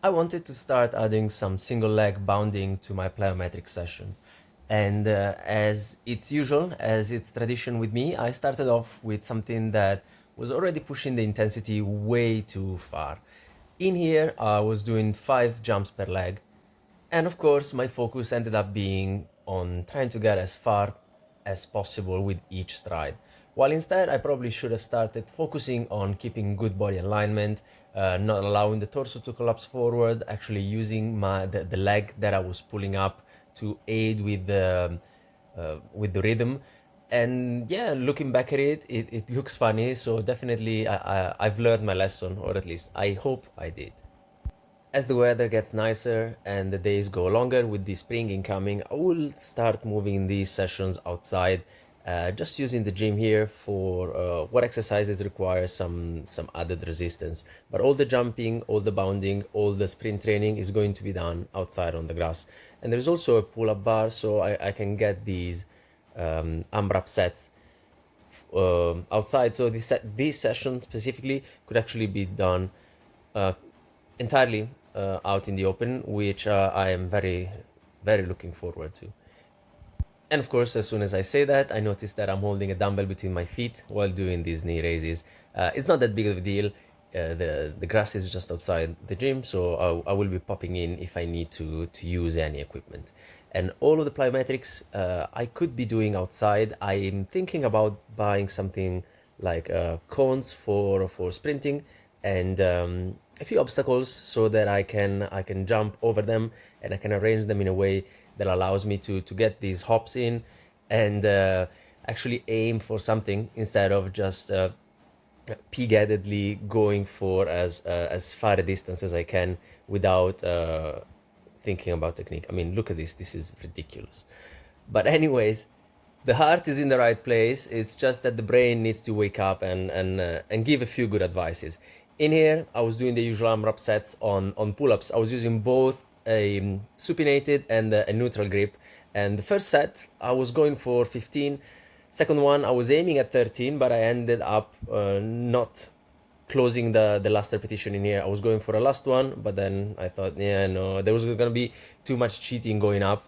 I wanted to start adding some single leg bounding to my plyometric session. And as it's usual, as it's tradition with me, I started off with something that was already pushing the intensity way too far. In here, I was doing 5 jumps per leg. And of course, my focus ended up being on trying to get as far as possible with each stride. While instead, I probably should have started focusing on keeping good body alignment, not allowing the torso to collapse forward, actually using the leg that I was pulling up to aid with the rhythm. And yeah, looking back at it looks funny. So definitely, I've learned my lesson, or at least I hope I did. As the weather gets nicer and the days go longer with the spring incoming, I will start moving these sessions outside, just using the gym here for what exercises require some added resistance. But all the jumping, all the bounding, all the sprint training is going to be done outside on the grass. And there's also a pull-up bar, so I can get these AMRAP sets outside. So this session specifically could actually be done uh, entirely out in the open, which I am very, very looking forward to. And of course, as soon as I say that, I notice that I'm holding a dumbbell between my feet while doing these knee raises. It's not that big of a deal. The grass is just outside the gym, so I will be popping in if I need to use any equipment. And all of the plyometrics I could be doing outside. I'm thinking about buying something like cones for sprinting and a few obstacles so that I can jump over them and I can arrange them in a way that allows me to get these hops in and actually aim for something instead of just pig-headedly going for as far a distance as I can without thinking about technique. I mean, look at this. This is ridiculous. But anyways, the heart is in the right place. It's just that the brain needs to wake up and give a few good advices. In here, I was doing the usual AMRAP sets on pull-ups. I was using both a supinated and a neutral grip. And the first set, I was going for 15. Second one, I was aiming at 13, but I ended up not closing the last repetition in here. I was going for a last one, but then I thought, yeah, no, there was going to be too much cheating going up.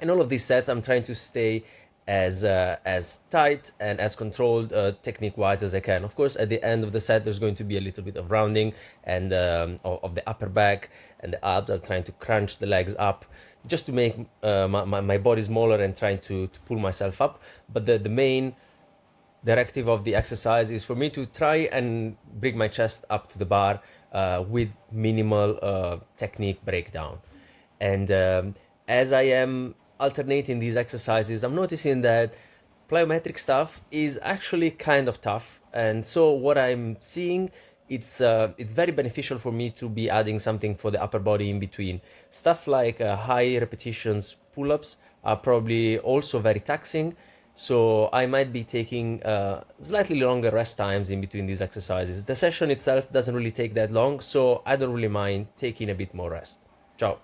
In all of these sets, I'm trying to stay as tight and as controlled technique-wise as I can. Of course, at the end of the set, there's going to be a little bit of rounding and of the upper back and the abs. Are trying to crunch the legs up just to make my body smaller and trying to pull myself up. But the main directive of the exercise is for me to try and bring my chest up to the bar with minimal technique breakdown. And as I am alternating these exercises, I'm noticing that plyometric stuff is actually kind of tough. And so what I'm seeing, it's very beneficial for me to be adding something for the upper body in between. Stuff like high repetitions pull-ups are probably also very taxing. So I might be taking slightly longer rest times in between these exercises. The session itself doesn't really take that long, so I don't really mind taking a bit more rest. Ciao.